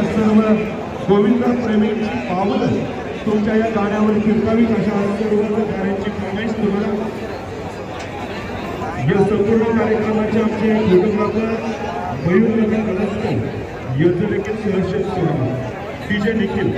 सर्व गोविंद प्रेमींची पावलं तुमच्या या गाण्यावर फिरकावीत अशा सर्व गाण्यांची फरमाईश तुम्हाला या संपूर्ण कार्यक्रमाचे आमचे फोटोग्राफर मयूर कलस्कर यांचं देखील सहर्ष स्वागत डीजे निखिल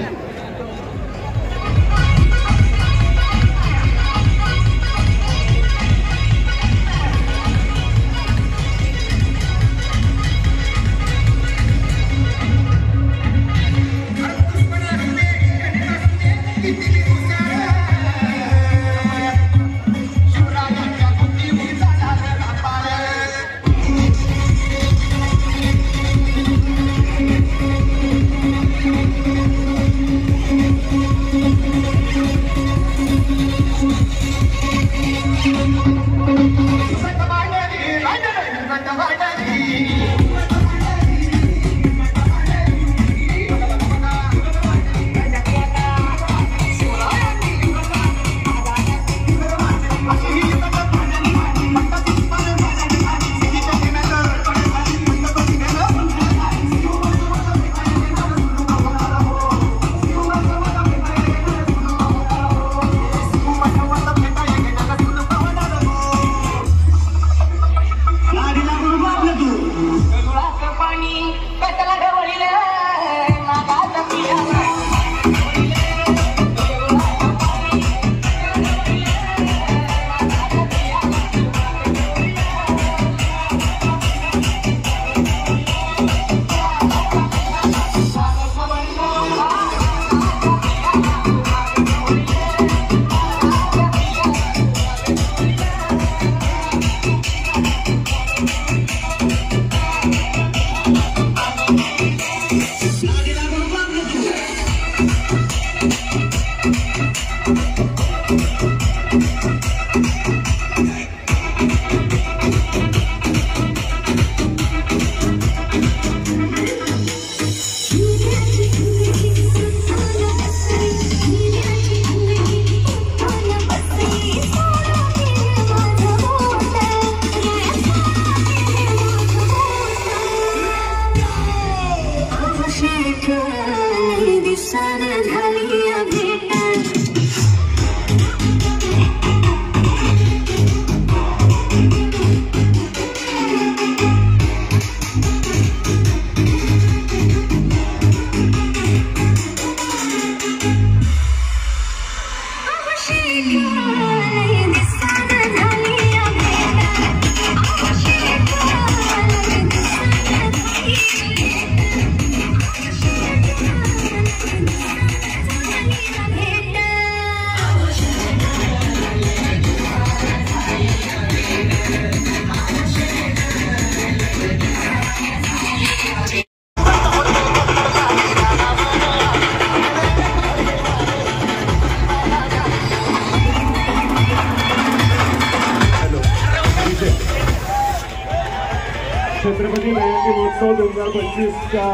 छत्रपती जयंती महोत्सव 2025च्या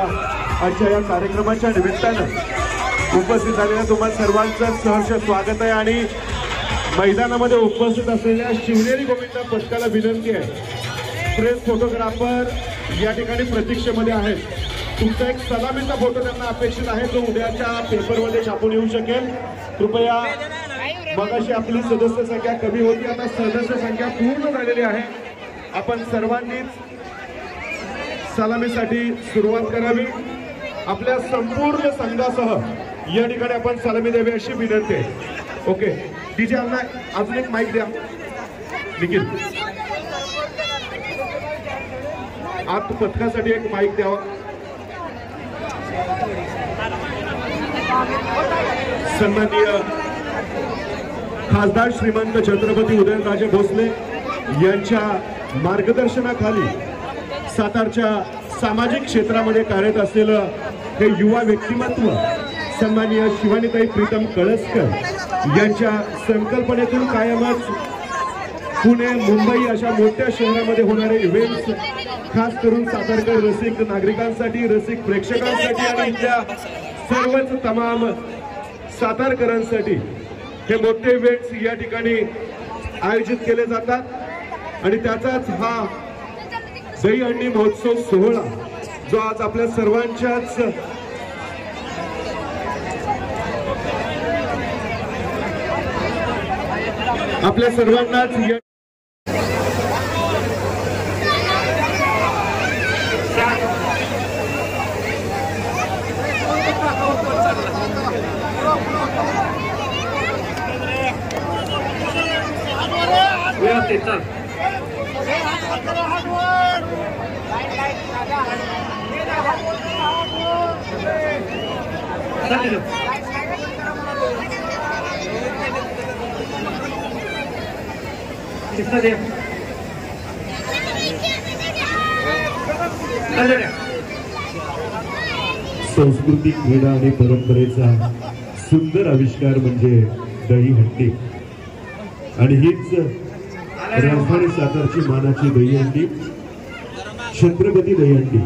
आजच्या या कार्यक्रमाच्या निमित्तानं उपस्थित झालेल्या तुम्हाला सर्वांचं सहर्ष स्वागत आहे आणि मैदानामध्ये उपस्थित असलेल्या शिवनेरी गोविंद पथकाला विनंती आहे प्रेस फोटोग्राफर या ठिकाणी प्रतीक्षेमध्ये आहेत तुमचा एक सलामीचा फोटो त्यांना अपेक्षित आहे जो उद्याच्या पेपरमध्ये छापून येऊ शकेल कृपया मगाशी आपली सदस्य संख्या कमी होती आता सदस्य संख्या पूर्ण झालेली आहे आपण सर्वांनीच सलामीसाठी सुरुवात करावी आपल्या संपूर्ण संघासह या ठिकाणी आपण सलामी द्यावी अशी विनंती आहे ओके डीजे यांना अजून एक माईक द्या निखिल आत पथकासाठी एक माईक द्यावा सन्माननीय खासदार श्रीमंत छत्रपती उदयनराजे भोसले यांच्या मार्गदर्शनाखाली सातारच्या सामाजिक क्षेत्रामध्ये कार्यरत असलेलं हे युवा व्यक्तिमत्व सन्माननीय शिवानीताई प्रीतम कळसकर यांच्या संकल्पनेतून कायमच पुणे, मुंबई अशा मोठ्या शहरामध्ये होणारे इव्हेंट्स खास करून सातारकर रसिक नागरिकांसाठी, रसिक प्रेक्षकांसाठी आणि इथल्या सर्वच तमाम सातारकरांसाठी हे मोठे इव्हेंट्स या ठिकाणी आयोजित केले जातात आणि त्याचाच हा दहीहंडी महोत्सव सोहळा जो आज आपल्या सर्वांच्याच आपल्या सर्वांनाच संस्कृती, क्रीडा आणि परंपरेचा सुंदर आविष्कार म्हणजे दहीहंडी आणि हीच राजधानी सातारची मानाची दहीहंडी, छत्रपती दहीहंडी.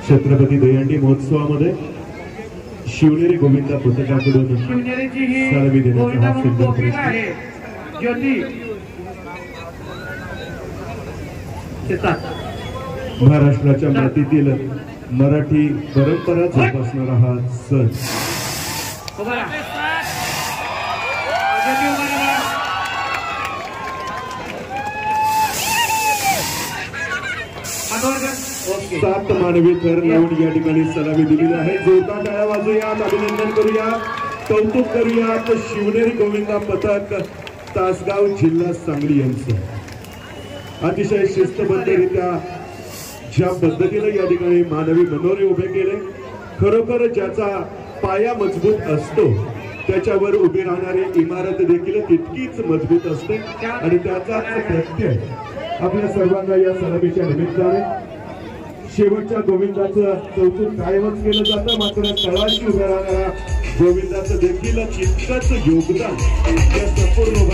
छत्रपती दहीहंडी महोत्सवामध्ये शिवनेरी गोविंदा पथकाकडून सलामी देण्याचा हा सुंदर प्रयत्न. महाराष्ट्राच्या मातीतील मराठी परंपरा जोपासणारा हा सण सात मानवी थर लावून या ठिकाणी सलामी दिलेली आहे. जोरदार टाळ्या वाजूयात, अभिनंदन करूया, कौतुक करूयात शिवनेरी गोविंदा पथक तासगाव जिल्हा सांगली यांचं. अतिशय शिस्तबद्धरित्या ज्या पद्धतीने या ठिकाणी मानवी मनोरे उभे केले, खरोखर ज्याचा पाया मजबूत असतो त्याच्यावर उभी राहणारी इमारत देखील तितकीच मजबूत असते आणि त्याचाच प्रत्यय आपल्या सर्वांना या सलामीच्या निमित्ताने शेवटच्या गोविंदाचं कौतुक कायमच केलं जातं. मात्र तळाशी उभ्या राहणाऱ्या गोविंदाचं देखील तितकंच योगदान या संपूर्ण